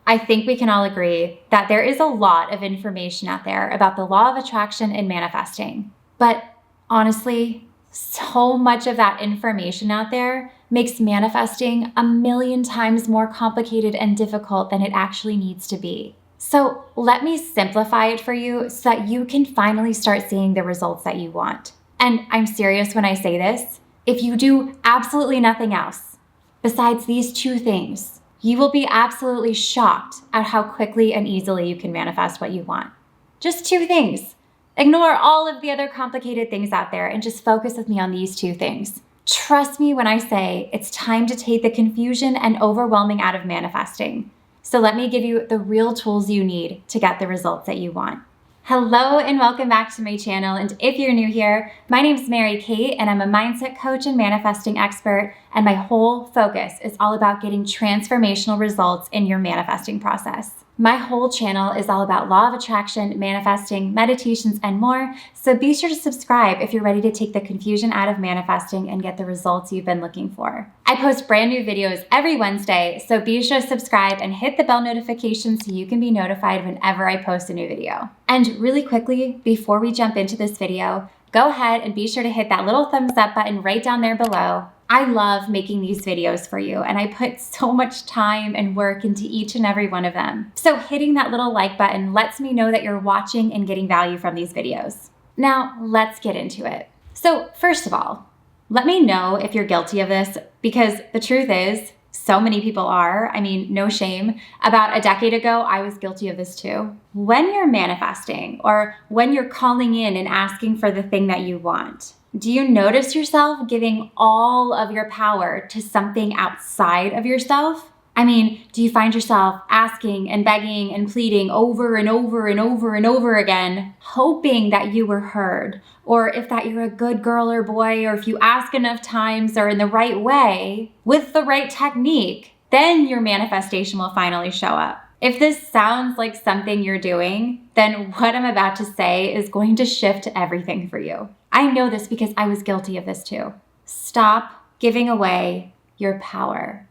I think we can all agree that there is a lot of information out there about the law of attraction and manifesting. But honestly, so much of that information out there makes manifesting a million times more complicated and difficult than it actually needs to be. So let me simplify it for you so that you can finally start seeing the results that you want. And I'm serious when I say this. If you do absolutely nothing else besides these two things, you will be absolutely shocked at how quickly and easily you can manifest what you want. Just two things. Ignore all of the other complicated things out there and just focus with me on these two things. Trust me when I say it's time to take the confusion and overwhelming out of manifesting. So let me give you the real tools you need to get the results that you want. Hello and welcome back to my channel. And if you're new here, my name is Mary Kate and I'm a mindset coach and manifesting expert. And my whole focus is all about getting transformational results in your manifesting process. My whole channel is all about law of attraction, manifesting, meditations, and more. So be sure to subscribe if you're ready to take the confusion out of manifesting and get the results you've been looking for. I post brand new videos every Wednesday, so be sure to subscribe and hit the bell notification so you can be notified whenever I post a new video. And really quickly, before we jump into this video, go ahead and be sure to hit that little thumbs up button right down there below. I love making these videos for you, and I put so much time and work into each and every one of them. So hitting that little like button lets me know that you're watching and getting value from these videos. Now, let's get into it. So first of all, let me know if you're guilty of this, because the truth is, so many people are. I mean, no shame. About a decade ago, I was guilty of this too. When you're manifesting or when you're calling in and asking for the thing that you want, do you notice yourself giving all of your power to something outside of yourself? I mean, do you find yourself asking and begging and pleading over and over and over and over again, hoping that you were heard? Or if that you're a good girl or boy, or if you ask enough times or in the right way, with the right technique, then your manifestation will finally show up. If this sounds like something you're doing, then what I'm about to say is going to shift everything for you. I know this because I was guilty of this too. Stop giving away your power.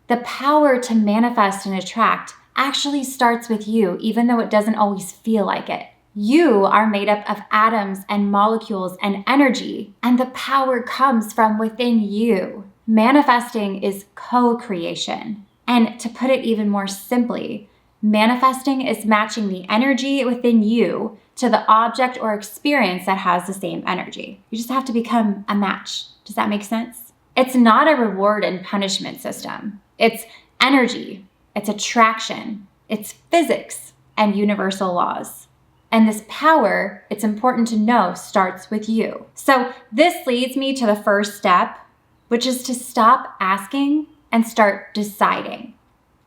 The power to manifest and attract actually starts with you, even though it doesn't always feel like it. You are made up of atoms and molecules and energy, and the power comes from within you. Manifesting is co-creation. And to put it even more simply, manifesting is matching the energy within you to the object or experience that has the same energy. You just have to become a match. Does that make sense? It's not a reward and punishment system. It's energy, it's attraction, it's physics and universal laws. And this power, it's important to know, starts with you. So this leads me to the first step, which is to stop asking and start deciding.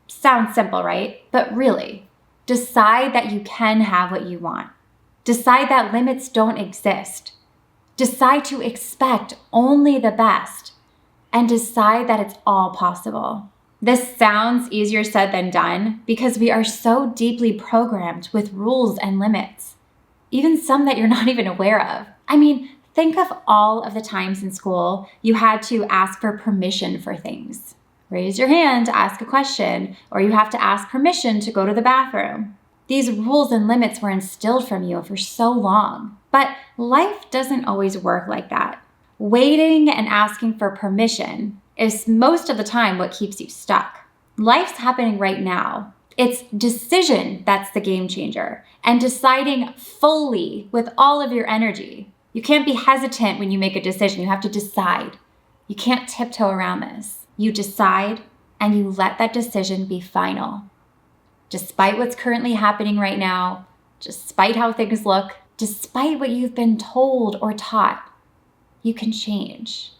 Sounds simple, right? But really, decide that you can have what you want. Decide that limits don't exist. Decide to expect only the best. And decide that it's all possible. This sounds easier said than done because we are so deeply programmed with rules and limits, even some that you're not even aware of. I mean, think of all of the times in school you had to ask for permission for things. Raise your hand to ask a question, or you have to ask permission to go to the bathroom. These rules and limits were instilled from you for so long. But life doesn't always work like that. Waiting and asking for permission is most of the time what keeps you stuck. Life's happening right now. It's decision that's the game changer, and deciding fully with all of your energy. You can't be hesitant when you make a decision. You have to decide. You can't tiptoe around this. You decide and you let that decision be final. Despite what's currently happening right now, despite how things look, despite what you've been told or taught, you can change.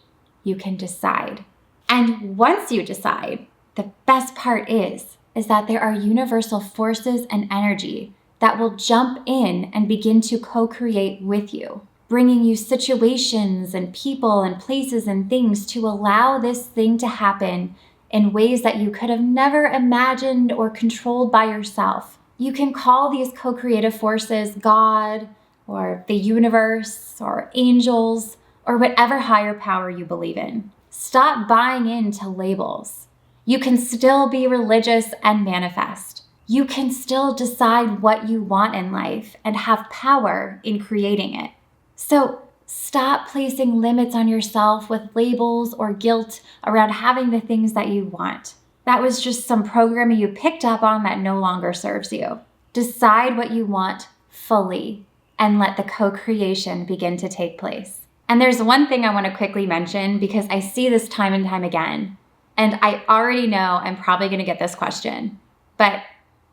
You can decide. And once you decide, the best part is that there are universal forces and energy that will jump in and begin to co-create with you, bringing you situations and people and places and things to allow this thing to happen in ways that you could have never imagined or controlled by yourself. You can call these co-creative forces God or the universe or angels or whatever higher power you believe in. Stop buying into labels. You can still be religious and manifest. You can still decide what you want in life and have power in creating it. So stop placing limits on yourself with labels or guilt around having the things that you want. That was just some programming you picked up on that no longer serves you. Decide what you want fully and let the co-creation begin to take place. And there's one thing I want to quickly mention because I see this time and time again. And I already know I'm probably going to get this question, but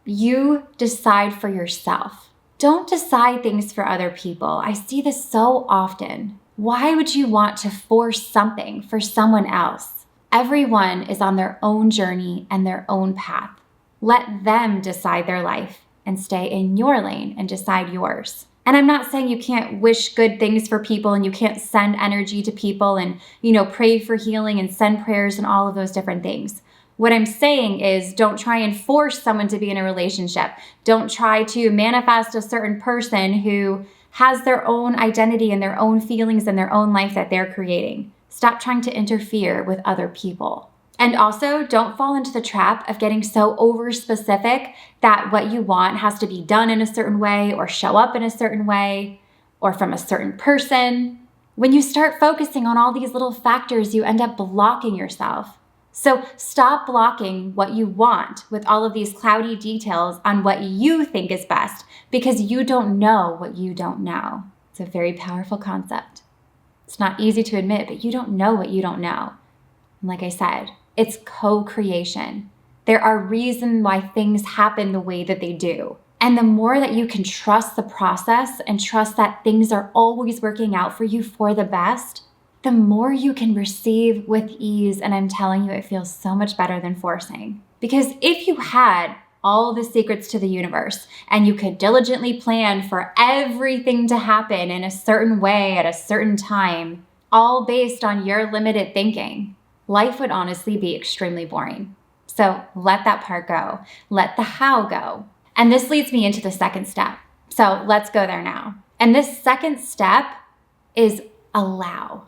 you decide for yourself. Don't decide things for other people. I see this so often. Why would you want to force something for someone else? Everyone is on their own journey and their own path. Let them decide their life and stay in your lane and decide yours. And I'm not saying you can't wish good things for people and you can't send energy to people and, pray for healing and send prayers and all of those different things. What I'm saying is don't try and force someone to be in a relationship. Don't try to manifest a certain person who has their own identity and their own feelings and their own life that they're creating. Stop trying to interfere with other people. And also, don't fall into the trap of getting so over-specific that what you want has to be done in a certain way or show up in a certain way or from a certain person. When you start focusing on all these little factors, you end up blocking yourself. So stop blocking what you want with all of these cloudy details on what you think is best because you don't know what you don't know. It's a very powerful concept. It's not easy to admit, but you don't know what you don't know. And like I said, it's co-creation. There are reasons why things happen the way that they do. And the more that you can trust the process and trust that things are always working out for you for the best, the more you can receive with ease. And I'm telling you, it feels so much better than forcing. Because if you had all the secrets to the universe and you could diligently plan for everything to happen in a certain way at a certain time, all based on your limited thinking, life would honestly be extremely boring. So let that part go. Let the how go. And this leads me into the second step. So let's go there now. And this second step is allow.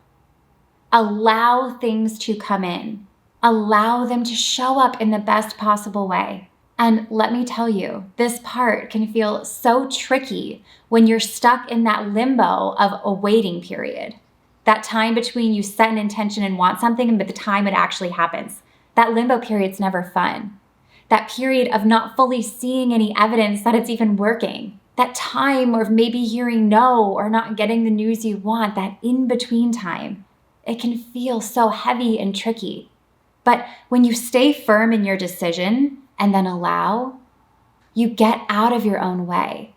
Allow things to come in. Allow them to show up in the best possible way. And let me tell you, this part can feel so tricky when you're stuck in that limbo of a waiting period. That time between you set an intention and want something and by the time it actually happens. That limbo period's never fun. That period of not fully seeing any evidence that it's even working. That time of maybe hearing no or not getting the news you want, that in-between time. It can feel so heavy and tricky. But when you stay firm in your decision and then allow, you get out of your own way.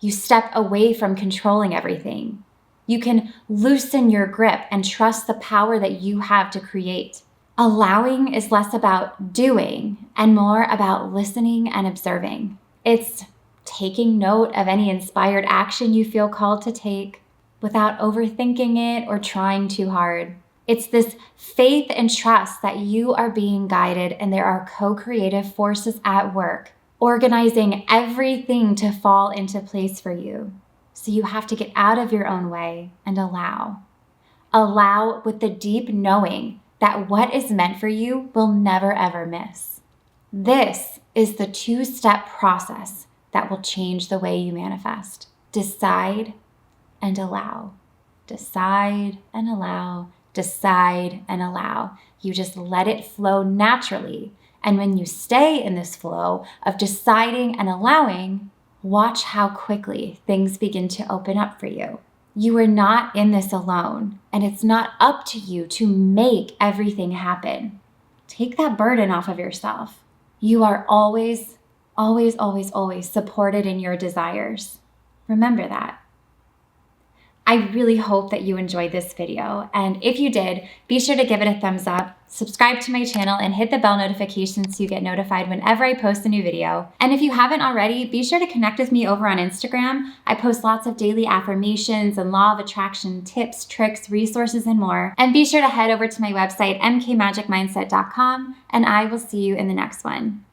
You step away from controlling everything. You can loosen your grip and trust the power that you have to create. Allowing is less about doing and more about listening and observing. It's taking note of any inspired action you feel called to take without overthinking it or trying too hard. It's this faith and trust that you are being guided and there are co-creative forces at work, organizing everything to fall into place for you. So you have to get out of your own way and allow. Allow with the deep knowing that what is meant for you will never ever miss. This is the two-step process that will change the way you manifest. Decide and allow. Decide and allow. Decide and allow. You just let it flow naturally. And when you stay in this flow of deciding and allowing, watch how quickly things begin to open up for you. You are not in this alone, and it's not up to you to make everything happen. Take that burden off of yourself. You are always, always, always, always supported in your desires. Remember that. I really hope that you enjoyed this video, and if you did, be sure to give it a thumbs up, subscribe to my channel, and hit the bell notification so you get notified whenever I post a new video. And if you haven't already, be sure to connect with me over on Instagram. I post lots of daily affirmations and law of attraction tips, tricks, resources, and more. And be sure to head over to my website, mkmagicmindset.com, and I will see you in the next one.